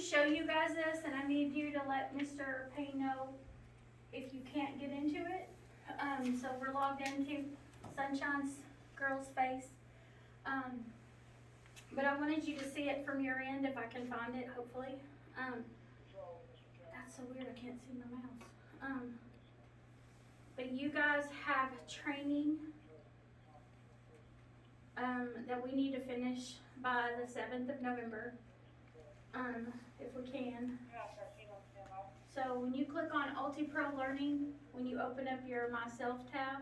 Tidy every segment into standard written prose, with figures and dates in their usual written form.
show you guys this, and I need you to let Mr. Payne know if you can't get into it. So we're logged into Sunshine's girl's face. But I wanted you to see it from your end if I can find it, hopefully. That's so weird, I can't see my mouse. But you guys have training that we need to finish by the 7th of November, if we can. So when you click on UltiPro Learning, when you open up your Myself tab,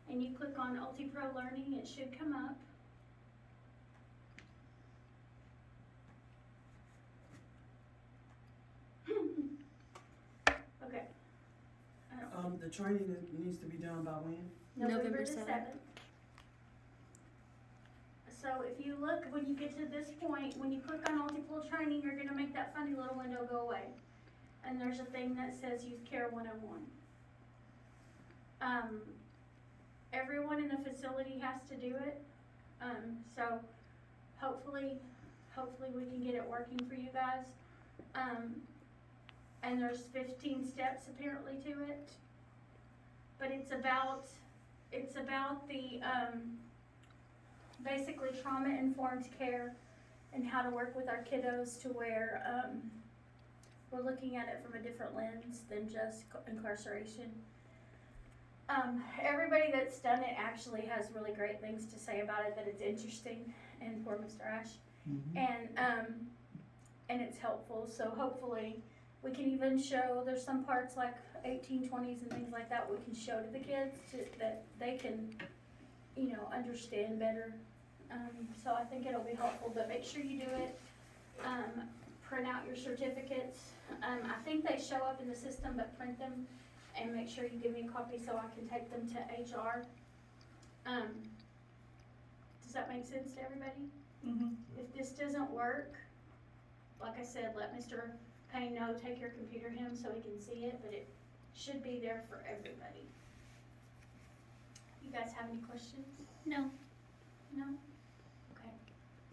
and you click on UltiPro Learning, it should come up. Okay. The training needs to be done by when? November the 7th. 7th. So if you look, when you get to this point, when you click on UltiPro Training, you're gonna make that funny little window go away. And there's a thing that says Youth Care 101. Everyone in the facility has to do it. So hopefully we can get it working for you guys. And there's 15 steps apparently to it. But it's about the, basically trauma-informed care and how to work with our kiddos to where, we're looking at it from a different lens than just incarceration. Everybody that's done it actually has really great things to say about it, that it's interesting, and poor Mr. Ash, and it's helpful. So hopefully we can even show, there's some parts like 1820s and things like that we can show to the kids that they can, you know, understand better. So I think it'll be helpful, but make sure you do it. Print out your certificates. I think they show up in the system, but print them and make sure you give me a copy so I can take them to HR. Does that make sense to everybody? If this doesn't work, like I said, let Mr. Payne know, take your computer to him so he can see it, but it should be there for everybody. You guys have any questions? No. No? Okay.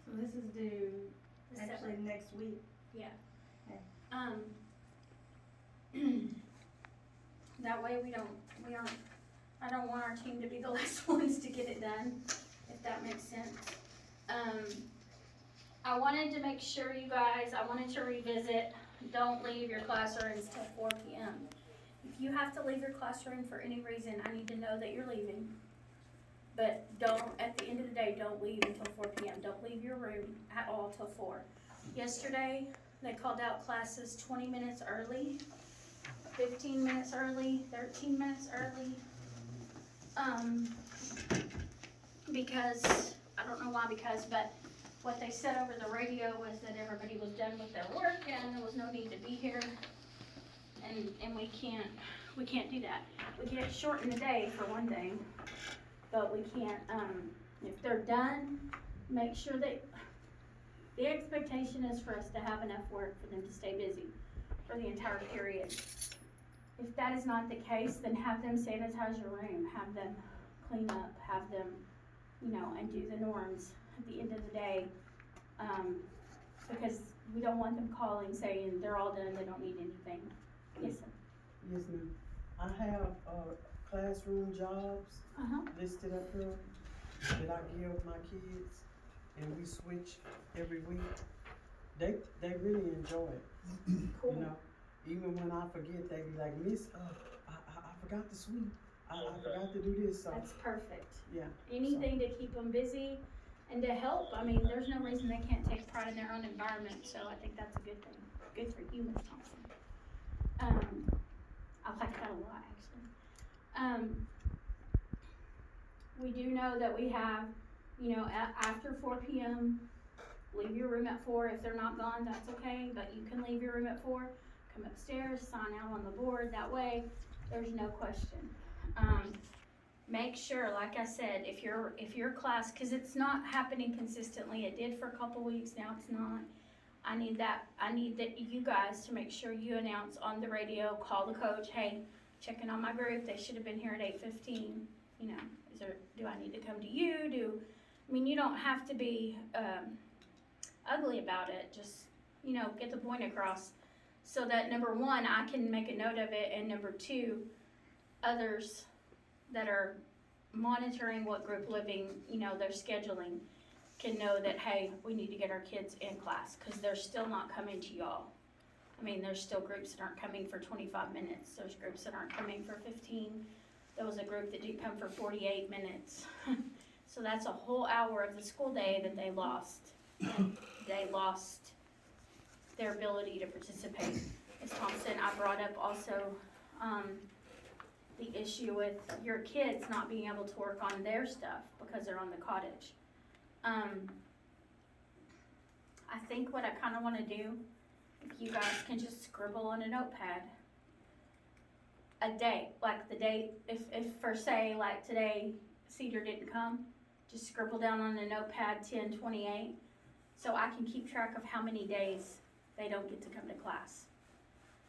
So this is due The actually 7th. next week. Yeah. Okay. That way I don't want our team to be the last ones to get it done, if that makes sense. I wanted to make sure you guys, I wanted to revisit, don't leave your classrooms till 4 p.m. If you have to leave your classroom for any reason, I need to know that you're leaving. But don't, at the end of the day, don't leave until 4 p.m. Don't leave your room at all till 4. Yesterday, they called out classes 20 minutes early, 15 minutes early, 13 minutes early. Because, I don't know why but what they said over the radio was that everybody was done with their work and there was no need to be here. And we can't do that. We can't shorten the day for one thing, but we can't, if they're done, make sure that, the expectation is for us to have enough work for them to stay busy for the entire period. If that is not the case, then have them sanitize your room, have them clean up, have them, you know, and do the norms at the end of the day. Because we don't want them calling saying they're all done, they don't need anything. Yes, sir. Yes, ma'am. I have, classroom jobs listed up here that I give my kids, and we switch every week. They really enjoy it, Cool. you know? Even when I forget, they be like, Miss, I forgot to sweep, I forgot to do this, so, That's perfect. yeah. Anything to keep them busy and to help. I mean, there's no reason they can't take pride in their own environment, so I think that's a good thing. Good for you, Ms. Thompson. I like that a lot, actually. We do know that we have, you know, after 4 p.m., leave your room at 4. If they're not gone, that's okay, but you can leave your room at 4. Come upstairs, sign out on the board. That way, there's no question. Make sure, like I said, if your class, because it's not happening consistently. It did for a couple weeks, now it's not. I need that you guys to make sure you announce on the radio, call the coach, hey, checking on my group, they should have been here at 8:15. You know, do I need to come to you? I mean, you don't have to be ugly about it. Just get the point across. So that number one, I can make a note of it, and number two, others that are monitoring what group living, they're scheduling, can know that, hey, we need to get our kids in class, cause they're still not coming to y'all. I mean, there's still groups that aren't coming for 25 minutes, there's groups that aren't coming for 15, there was a group that didn't come for 48 minutes. So that's a whole hour of the school day that they lost. And they lost their ability to participate. As Thompson, I brought up also the issue with your kids not being able to work on their stuff because they're on the cottage. I think what I kind of want to do, if you guys can just scribble on a notepad a day, like the date, if for say like today Cedar didn't come, just scribble down on the notepad 10/28, so I can keep track of how many days they don't get to come to class.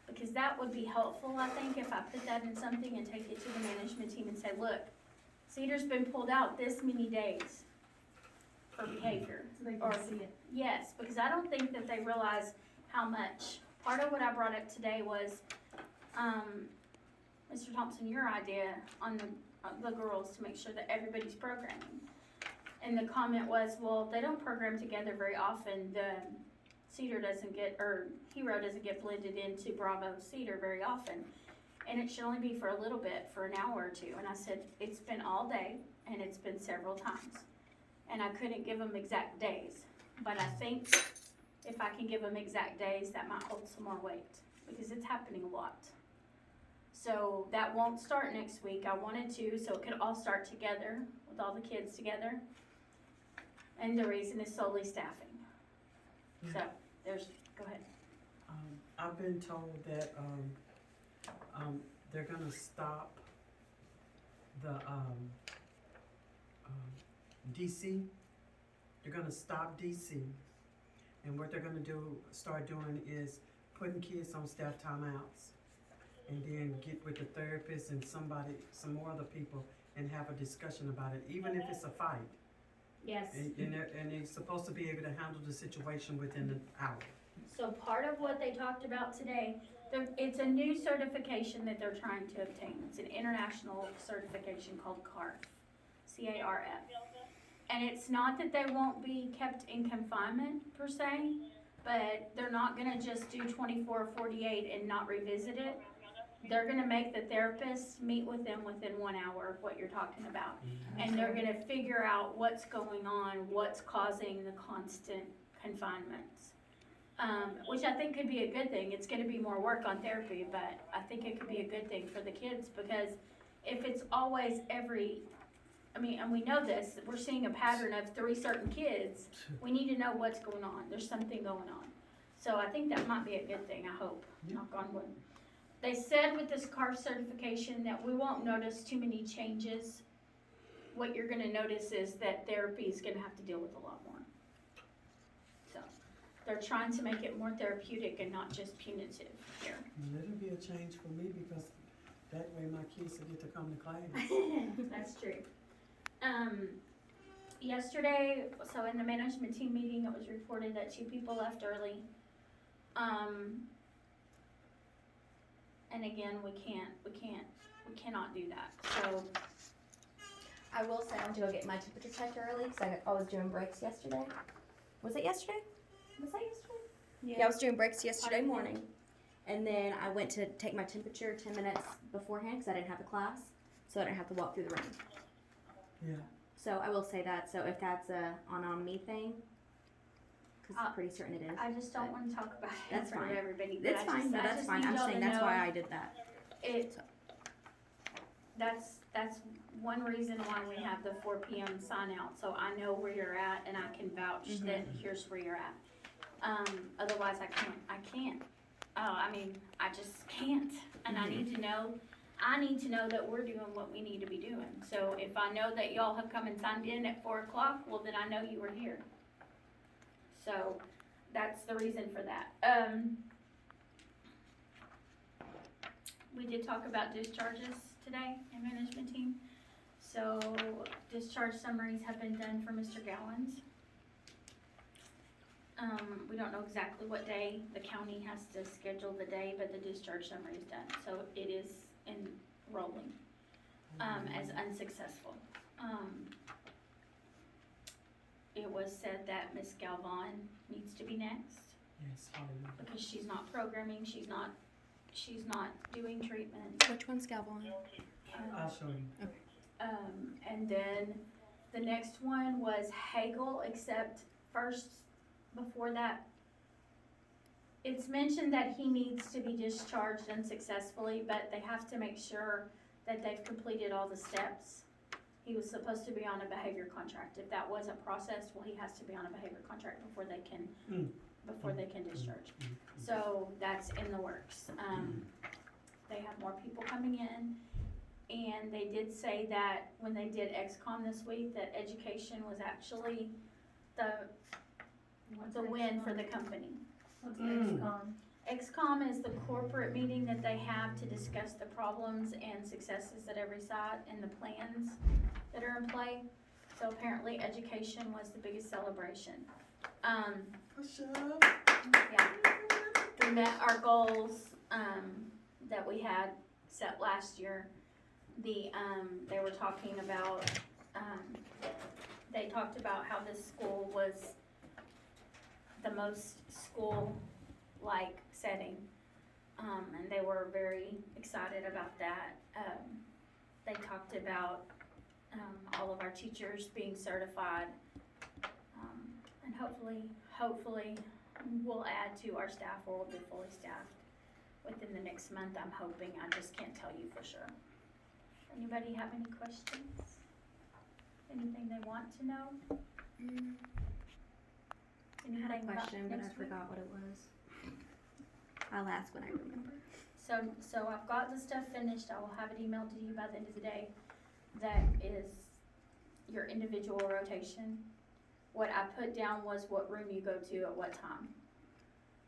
Because that would be helpful, I think, if I put that in something and take it to the management team and say, look, Cedar's been pulled out this many days for behavior. So they Or- can see it. Yes, because I don't think that they realize how much. Part of what I brought up today was, Mr. Thompson, your idea on the girls to make sure that everybody's programming. And the comment was, well, they don't program together very often. The Cedar doesn't get, or Hero doesn't get blended into Bravo Cedar very often. And it should only be for a little bit, for an hour or two. And I said, it's been all day, and it's been several times. And I couldn't give them exact days. But I think if I can give them exact days, that might hold some more weight, because it's happening a lot. So that won't start next week. I wanted to, so it could all start together, with all the kids together. And the reason is solely staffing. So, go ahead. I've been told that, they're gonna stop the, DC. They're gonna stop DC. And what they're gonna start doing is putting kids on staff timeouts. And then get with the therapist and some more other people, and have a discussion about it, even if it's a fight. Yes. And they're supposed to be able to handle the situation within an hour. So part of what they talked about today, it's a new certification that they're trying to obtain. It's an international certification called CARF, C-A-R-F. And it's not that they won't be kept in confinement per se, but they're not gonna just do 24, 48 and not revisit it. They're gonna make the therapists meet with them within 1 hour of what you're talking about. And they're gonna figure out what's going on, what's causing the constant confinements. Which I think could be a good thing. It's gonna be more work on therapy, but I think it could be a good thing for the kids, because if it's always and we know this, we're seeing a pattern of 3 certain kids, we need to know what's going on. There's something going on. So I think that might be a good thing, I hope, knock on wood. They said with this CARF certification that we won't notice too many changes. What you're gonna notice is that therapy is gonna have to deal with a lot more. So, they're trying to make it more therapeutic and not just punitive here. And it'll be a change for me, because that way my kids will get to come to class. That's true. Yesterday, so in the management team meeting, it was reported that 2 people left early. And again, we cannot do that, so. I will say I went to go get my temperature checked early because I was doing breaks yesterday. Was it yesterday? Was that yesterday? Yeah, I was doing breaks yesterday morning. And then I went to take my temperature 10 minutes beforehand because I didn't have a class. So I didn't have to walk through the room. Yeah. So I will say that. So if that's a on me thing, because I'm pretty certain it is. I just don't wanna talk about it in That's front of fine. everybody. but That's I fine. just- No, I that's just fine. need I'm y'all saying to that's why know I did that. That's one reason why we have the 4 PM sign out, so I know where you're at and I can vouch that here's where you're at. Otherwise I can't. I just can't, and I need to know that we're doing what we need to be doing. So if I know that y'all have come and signed in at 4 o'clock, well then I know you were here. So that's the reason for that. We did talk about discharges today in management team. So discharge summaries have been done for Mr. Gallons. We don't know exactly what day, the county has to schedule the day, but the discharge summary is done, so it is enrolling, as unsuccessful. It was said that Miss Galvan needs to be next, Yes, hallelujah. because she's not programming, she's not doing treatment. Which one's Galvan? I'll show you. And then the next one was Hagel, except first, before that, it's mentioned that he needs to be discharged unsuccessfully, but they have to make sure that they've completed all the steps. He was supposed to be on a behavior contract. If that wasn't processed, well, he has to be on a behavior contract before they can discharge. So that's in the works. They have more people coming in, and they did say that when they did XCOM this week, that education was actually the win for the company. What's Mm. XCOM? XCOM is the corporate meeting that they have to discuss the problems and successes at every site and the plans that are in play. So apparently education was the biggest celebration. Push up. Yeah, we met our goals, that we had set last year. They were talking about, they talked about how this school was the most school-like setting, and they were very excited about that. They talked about, all of our teachers being certified, and hopefully we'll add to our staff, or we'll be fully staffed within the next month, I'm hoping. I just can't tell you for sure. Anybody have any questions? Anything they want to know? I had a Anything about question, but I next week? forgot what it was. I'll ask when I remember. So I've got the stuff finished. I will have it emailed to you by the end of the day. That is your individual rotation. What I put down was what room you go to at what time.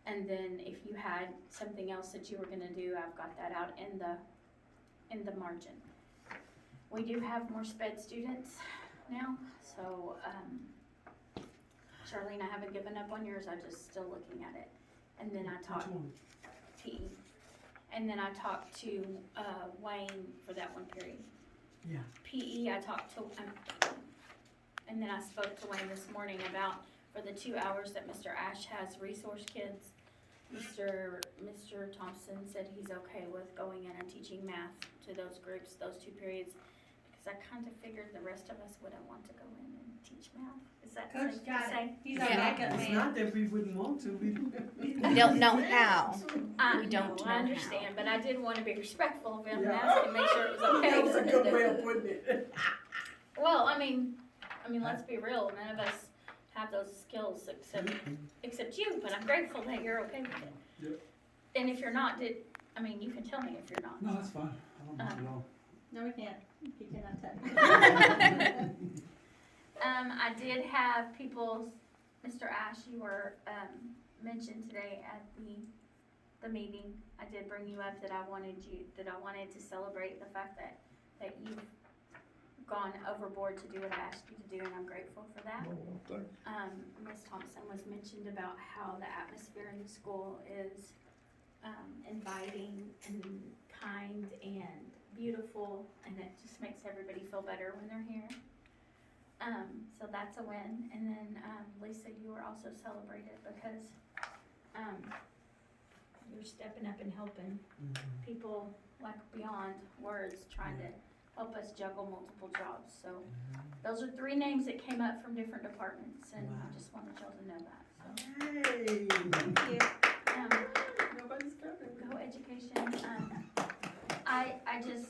And then if you had something else that you were gonna do, I've got that out in the margin. We do have more sped students now, so, Charlene, I haven't given up on yours, I'm just still looking at it. And then I Which talked one? PE. And then I talked to, Wayne for that one period. Yeah. PE, I talked to, and then I spoke to Wayne this morning about, for the 2 hours that Mr. Ash has resource kids, Mr. Thompson said he's okay with going in and teaching math to those groups, those 2 periods, because I kind of figured the rest of us wouldn't want to go in and teach math. Is that Coach safe to got say? it. He's our Yeah. backup It's man. not that we wouldn't want to, We don't know how. I We don't know I understand, but I did want to be respectful of him and Yeah. ask and make sure it was okay. That was a for him good to- way of putting it. Well, I mean, let's be real, none of us have those skills except you, but I'm grateful that you're okay with it. Yep. And if you're not, you can tell me if you're not. No, that's fine. I don't know. No, we can't. He cannot touch. I did have people, Mr. Ash, you were, mentioned today at the meeting. I did bring you up that I wanted to celebrate the fact that you've gone overboard to do what I asked you to do, and I'm grateful for that. Ms. Thompson was mentioned about how the atmosphere in the school is, inviting and kind and beautiful, and it just makes everybody feel better when they're here. So that's a win. And then, Lisa, you were also celebrated because, you're stepping up and helping people like beyond words, trying to help us juggle multiple jobs. So those are 3 names that came up from different departments, and Wow. I just wanted y'all to know that, so. Hey. Thank you. Nobody's coming. Go education. I just,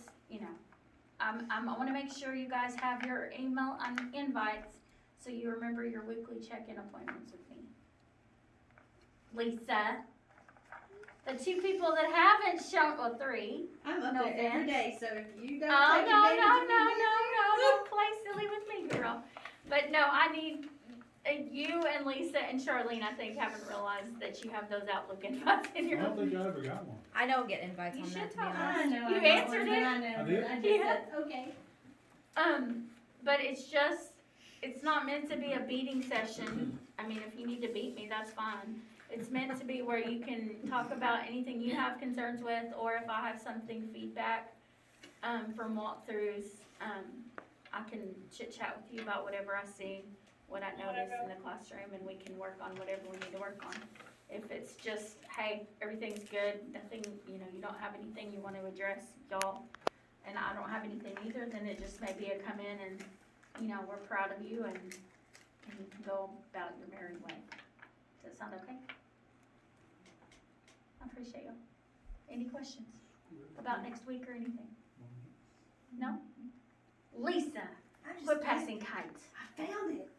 I wanna make sure you guys have your email invites, so you remember your weekly check-in appointments with me. Lisa, the 2 people that haven't shown, well, 3. I'm up No there every offense. day, so if you don't Oh, take no, advantage no, of no, me, no, don't play silly with me, girl. But no, I need, you and Lisa and Charlene, I think, haven't realized that you have those Outlook invites in I your. don't think I ever got one. I don't get invites You on should that, to be have. I honest. know. You I got answered one, it? I know, I did? but I just Yeah. said, okay. But it's not meant to be a beating session. I mean, if you need to beat me, that's fine. It's meant to be where you can talk about anything you have concerns with, or if I have something feedback, from walkthroughs, I can chit chat with you about whatever I see, what I notice in the classroom, and we can work on whatever we need to work on. If it's just, hey, everything's good, nothing, you don't have anything you wanna address, y'all, and I don't have anything either, then it just may be a come in and, we're proud of you and you can go about your merry way. Does that sound okay? I appreciate y'all. Any questions about next week or anything? No? Lisa, quit passing kites. I found it.